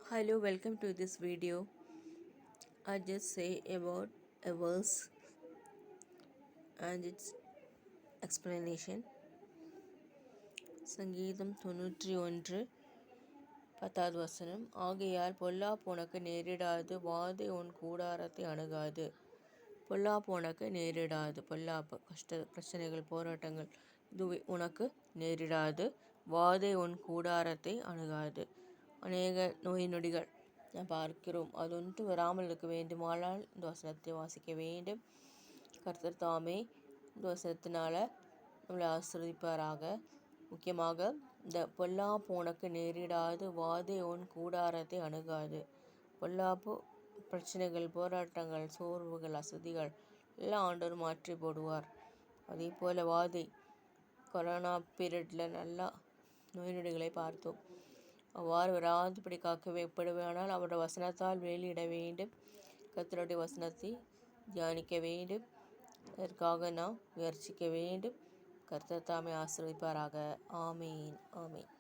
Hello, welcome to this video. I just say about a verse and its explanation. சங்கீதம் 91 10வது வசனம். ஆகையால் பொல்லாப்பு உனக்கு நேரிடாது, வாதை உன் கூடாரத்தை அணுகாது. பொல்லாப்பு உனக்கு நேரிடாது, பொல்லாப்பு பிரச்சனைகள் போராட்டங்கள் இது உனக்கு நேரிடாது, வாதை உன் கூடாரத்தை அணுகாது. அநேக நோய் நொடிகள் நாம் பார்க்கிறோம், அது ஒன்று வராமல் இருக்க வேண்டுமானால் இந்த வசனத்தை வாசிக்க வேண்டும். கர்த்தர் தாமே இந்த வசனத்தினால் நம்மளை ஆசீர்வதிப்பாராக. முக்கியமாக இந்த பொல்லாப்பு உனக்கு நேரிடாது, வாதை உன் கூடாரத்தை அணுகாது. பொல்லாப்பு பிரச்சனைகள், போராட்டங்கள், சோர்வுகள், அசதிகள் எல்லாம் ஆண்டவர் மாற்றி போடுவார். அதே போல் வாதை, கொரோனா பீரியடில் நல்லா நோய் நொடிகளை பார்த்தோம். அவ்வாறு வராதுபடி காக்கப்படுவேனால் அவருடைய வசனத்தால் வெளியிட வேண்டும். கர்த்தருடைய வசனத்தை தியானிக்க வேண்டும். அதற்காக நாம் முயற்சிக்க வேண்டும். கர்த்தர் தாமே ஆசீர்வதிப்பாராக. ஆமீன், ஆமீன்.